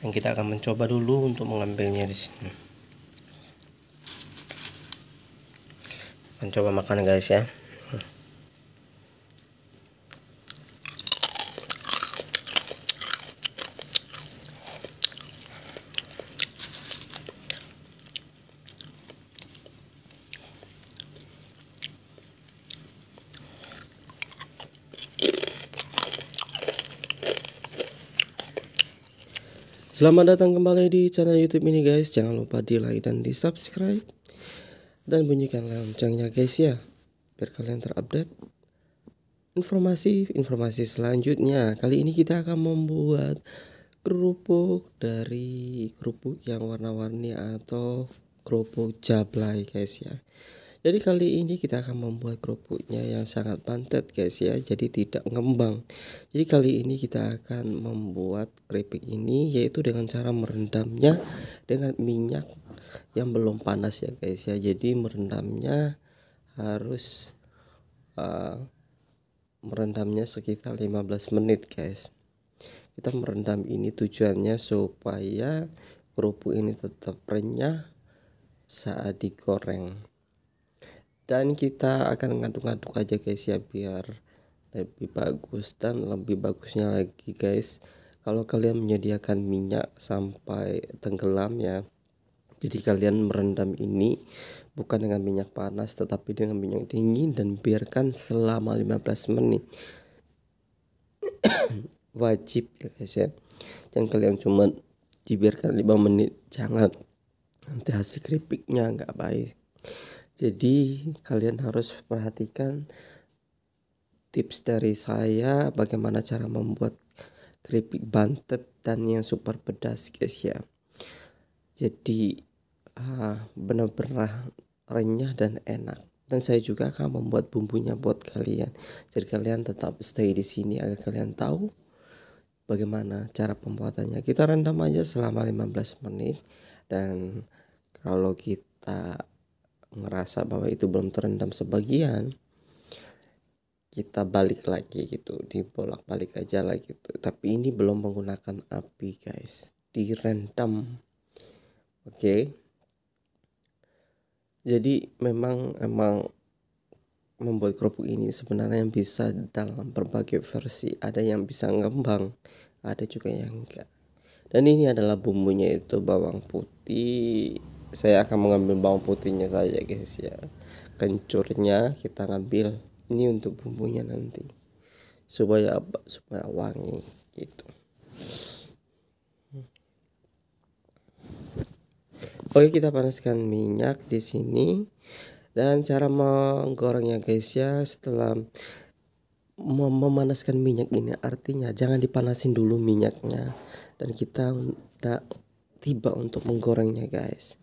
yang kita akan mencoba dulu untuk mengambilnya di sini. Mencoba makan guys ya. Selamat datang kembali di channel YouTube ini guys. Jangan lupa di like dan di subscribe dan bunyikan loncengnya guys ya, biar kalian terupdate informasi selanjutnya. Kali ini kita akan membuat kerupuk dari kerupuk yang warna-warni atau kerupuk jablay guys ya. Jadi kali ini kita akan membuat kerupuknya yang sangat bantet guys ya, jadi tidak ngembang. Jadi kali ini kita akan membuat keripik ini yaitu dengan cara merendamnya dengan minyak yang belum panas ya guys ya. Jadi merendamnya harus merendamnya sekitar 15 menit guys. Kita merendam ini tujuannya supaya kerupuk ini tetap renyah saat digoreng. Dan kita akan ngaduk-ngaduk aja guys ya, biar lebih bagus. Dan lebih bagusnya lagi guys, kalau kalian menyediakan minyak sampai tenggelam ya. Jadi kalian merendam ini bukan dengan minyak panas tetapi dengan minyak dingin dan biarkan selama 15 menit. Wajib ya guys ya, jangan kalian cuma dibiarkan 5 menit, jangan, nanti hasil keripiknya nggak baik. Jadi kalian harus perhatikan tips dari saya bagaimana cara membuat keripik bantet dan yang super pedas guys ya. Jadi benar-benar renyah dan enak. Dan saya juga akan membuat bumbunya buat kalian. Jadi kalian tetap stay di sini agar kalian tahu bagaimana cara pembuatannya. Kita rendam aja selama 15 menit. Dan kalau kita ngerasa bahwa itu belum terendam sebagian, kita balik lagi gitu, dibolak-balik aja lah gitu. Tapi ini belum menggunakan api guys, direndam. Oke. Jadi emang membuat kerupuk ini sebenarnya yang bisa dalam berbagai versi. Ada yang bisa ngembang, ada juga yang enggak. Dan ini adalah bumbunya, itu bawang putih. Saya akan mengambil bawang putihnya saja guys ya. Kencurnya kita ngambil. Ini untuk bumbunya nanti. Supaya apa? Supaya wangi gitu. Oke, kita panaskan minyak di sini. Dan cara menggorengnya guys ya, setelah memanaskan minyak ini artinya jangan dipanasin dulu minyaknya dan kita tiba untuk menggorengnya guys.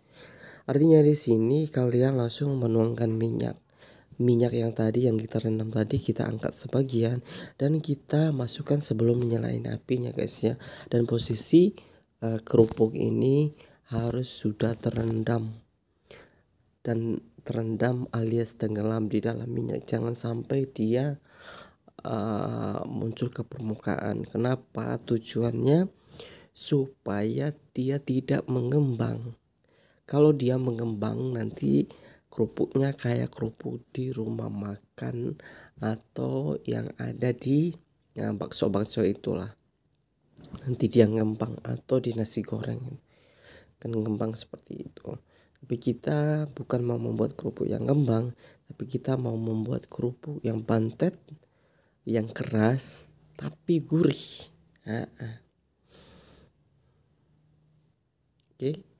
Artinya di sini kalian langsung menuangkan minyak yang tadi yang kita rendam tadi, kita angkat sebagian dan kita masukkan sebelum menyalain apinya guys ya. Dan posisi kerupuk ini harus sudah terendam alias tenggelam di dalam minyak. Jangan sampai dia muncul ke permukaan. Kenapa? Tujuannya supaya dia tidak mengembang. Kalau dia mengembang nanti kerupuknya kayak kerupuk di rumah makan atau yang ada di bakso-bakso itulah. Nanti dia ngembang, atau di nasi goreng kan ngembang seperti itu. Tapi kita bukan mau membuat kerupuk yang ngembang, tapi kita mau membuat kerupuk yang bantet, yang keras tapi gurih. Oke.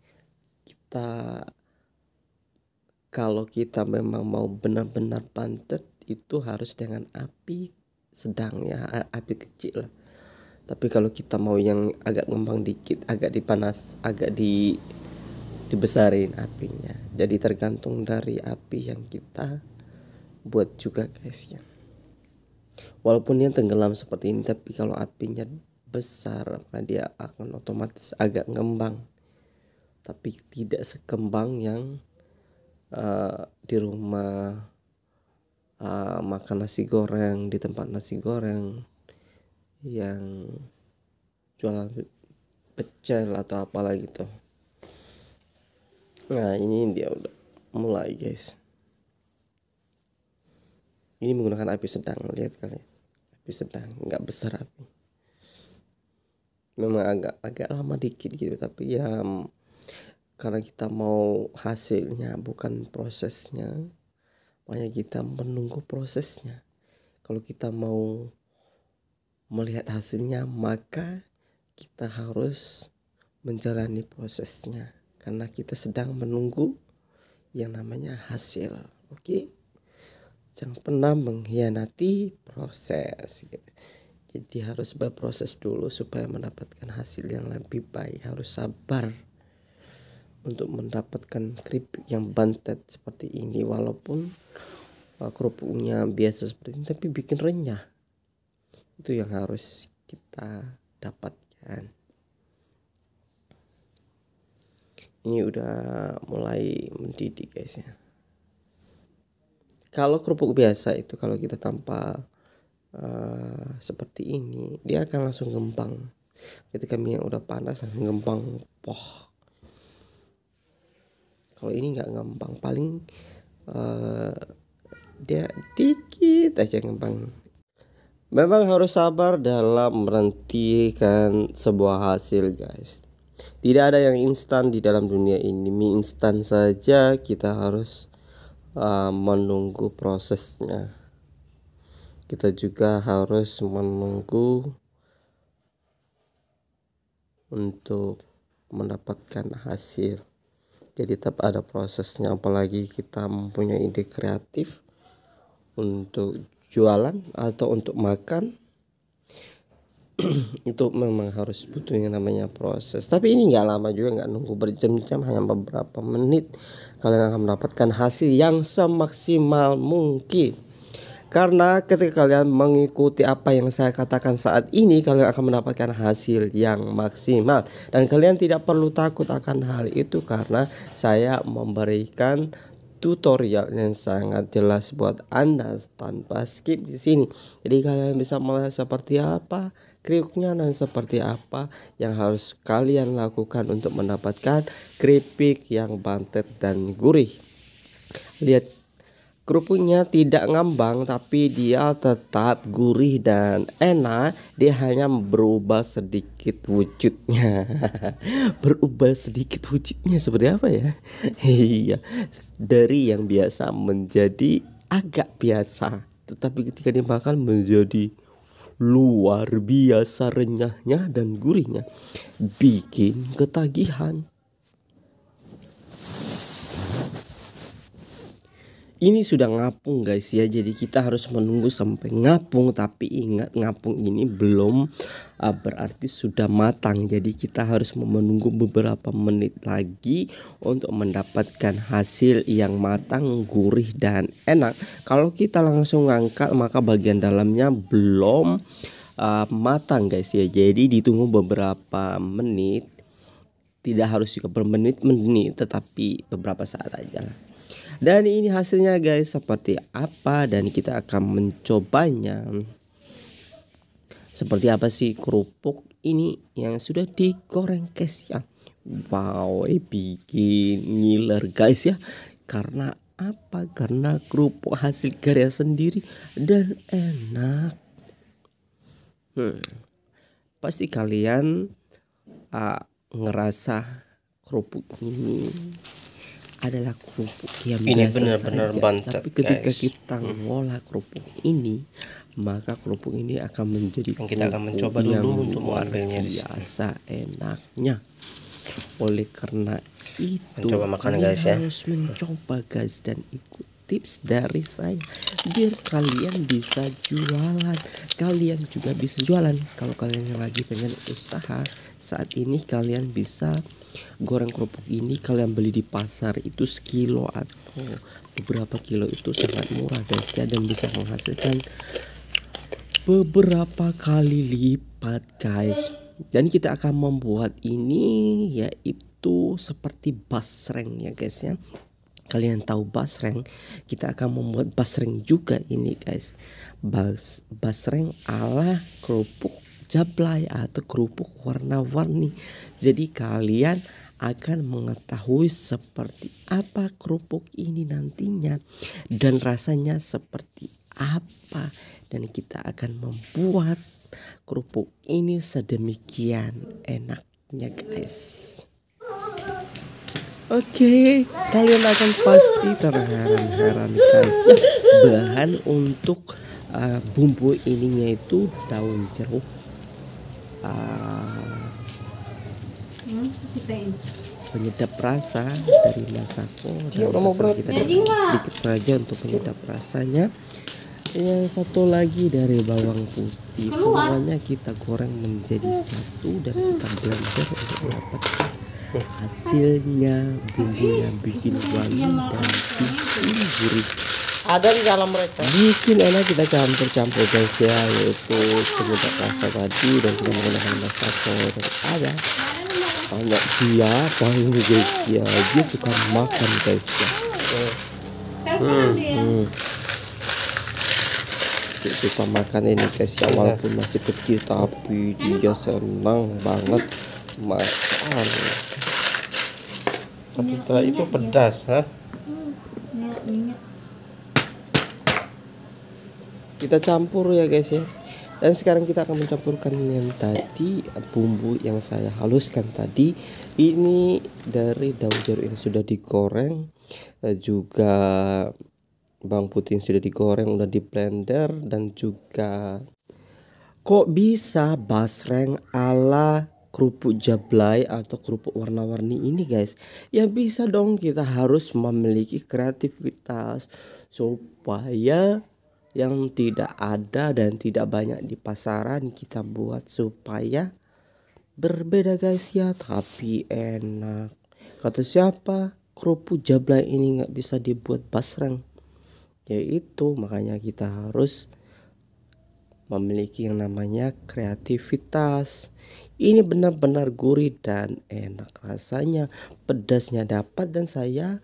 Kalau kita memang mau benar-benar bantet itu harus dengan api sedang ya, api kecil lah. Tapi kalau kita mau yang agak ngembang dikit, agak dibesarin apinya. Jadi tergantung dari api yang kita buat juga guys ya. Walaupun dia tenggelam seperti ini, tapi kalau apinya besar maka dia akan otomatis agak ngembang, tapi tidak sekembang yang di rumah makan nasi goreng, di tempat nasi goreng yang jualan pecel atau apalah gitu. Nah ini dia udah mulai guys. Ini menggunakan api sedang, lihat kalian, api sedang, nggak besar api. Memang agak lama dikit gitu, tapi ya karena kita mau hasilnya bukan prosesnya, makanya kita menunggu prosesnya. Kalau kita mau melihat hasilnya, maka kita harus menjalani prosesnya, karena kita sedang menunggu yang namanya hasil. Oke, jangan pernah mengkhianati proses gitu. Jadi harus berproses dulu supaya mendapatkan hasil yang lebih baik. Harus sabar untuk mendapatkan keripik yang bantet seperti ini, walaupun kerupuknya biasa seperti ini tapi bikin renyah. Itu yang harus kita dapatkan. Ini udah mulai mendidih guys ya. Kalau kerupuk biasa itu kalau kita tanpa seperti ini, dia akan langsung ngembang. Ketika minyak udah panas langsung ngembang, poh. Kalau ini nggak ngembang, paling dia dikit aja ngembang. Memang harus sabar dalam menantikan sebuah hasil guys. Tidak ada yang instan di dalam dunia ini. Mie instan saja kita harus menunggu prosesnya. Kita juga harus menunggu untuk mendapatkan hasil. Jadi tetap ada prosesnya, apalagi kita mempunyai ide kreatif untuk jualan atau untuk makan. Itu memang harus butuh yang namanya proses. Tapi ini nggak lama juga, nggak nunggu berjam-jam, hanya beberapa menit kalian akan mendapatkan hasil yang semaksimal mungkin. Karena ketika kalian mengikuti apa yang saya katakan saat ini, kalian akan mendapatkan hasil yang maksimal. Dan kalian tidak perlu takut akan hal itu, karena saya memberikan tutorial yang sangat jelas buat Anda tanpa skip di sini. Jadi kalian bisa melihat seperti apa keripiknya dan seperti apa yang harus kalian lakukan untuk mendapatkan keripik yang bantet dan gurih. Lihat, kerupuknya tidak ngambang tapi dia tetap gurih dan enak. Dia hanya berubah sedikit wujudnya. Berubah sedikit wujudnya seperti apa ya? Iya, dari yang biasa menjadi agak biasa, tetapi ketika dimakan menjadi luar biasa renyahnya dan gurihnya, bikin ketagihan. Ini sudah ngapung guys ya, jadi kita harus menunggu sampai ngapung. Tapi ingat, ngapung ini belum berarti sudah matang. Jadi kita harus menunggu beberapa menit lagi untuk mendapatkan hasil yang matang, gurih dan enak. Kalau kita langsung ngangkat, maka bagian dalamnya belum matang guys ya. Jadi ditunggu beberapa menit. Tidak harus juga bermenit-menit, tetapi beberapa saat aja lah. Dan ini hasilnya guys seperti apa, dan kita akan mencobanya. Seperti apa sih kerupuk ini yang sudah digoreng guys ya. Wow, bikin ngiler guys ya. Karena apa? Karena kerupuk hasil karya sendiri dan enak. Pasti kalian ngerasa kerupuk ini adalah kerupuk yang ini biasa benar-benar saja. bantet, Tapi ketika guys. kita ngolah kerupuk ini, maka kerupuk ini akan menjadi Dan kita akan mencoba yang dulu untuk luar mengambilnya di sini. biasa enaknya. Oleh karena itu, Mencoba makan kalian guys ya. harus mencoba guys, dan ikut tips dari saya biar kalian bisa jualan. Kalian juga bisa jualan. Kalau kalian yang lagi pengen usaha saat ini, kalian bisa goreng kerupuk ini. Kalian beli di pasar itu sekilo atau beberapa kilo, itu sangat murah guys ya, dan bisa menghasilkan beberapa kali lipat guys. Dan kita akan membuat ini yaitu seperti basreng ya guys ya. Kalian tahu basreng? Kita akan membuat basreng juga ini guys. Basreng ala kerupuk jablay atau kerupuk warna-warni. Jadi kalian akan mengetahui seperti apa kerupuk ini nantinya dan rasanya seperti apa, dan kita akan membuat kerupuk ini sedemikian enaknya guys. Oke, kalian akan pasti terheran-heran guys ya. Bahan untuk bumbu ininya itu daun jeruk, penyedap rasa dari Masako, dan kita sedikit saja untuk penyedap rasanya. Yang satu lagi dari bawang putih. Semuanya kita goreng menjadi satu dan kita blender untuk mendapatkan hasilnya. Bumbunya bikin wangi dan bikin gurih. Ada di dalam mereka. Bikin enak, kita campur-campur guys ya, yaitu penyedap rasa tadi dan kita menggunakan Masako. Dan ada banyak siapa ini guys ya, dia suka makan guys ya. Dia suka makan ini guys ya, walaupun masih kecil tapi dia senang banget makan. Tapi setelah itu pedas, ha? Kita campur ya guys ya. Dan sekarang kita akan mencampurkan yang tadi, bumbu yang saya haluskan tadi. Ini dari daun jeruk yang sudah digoreng, juga bawang putih yang sudah digoreng, udah di blender, dan juga kok bisa basreng ala kerupuk jablay atau kerupuk warna-warni ini guys. Ya bisa dong, kita harus memiliki kreativitas supaya yang tidak ada dan tidak banyak di pasaran kita buat supaya berbeda guys ya, tapi enak. Kata siapa, kerupuk jablay ini nggak bisa dibuat basreng, yaitu makanya kita harus memiliki yang namanya kreativitas. Ini benar-benar gurih dan enak rasanya, pedasnya dapat, dan saya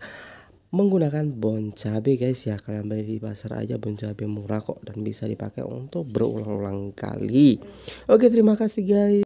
menggunakan bon cabe guys ya. Kalian beli di pasar aja, bon cabe murah kok dan bisa dipakai untuk berulang-ulang kali. Oke, terima kasih guys.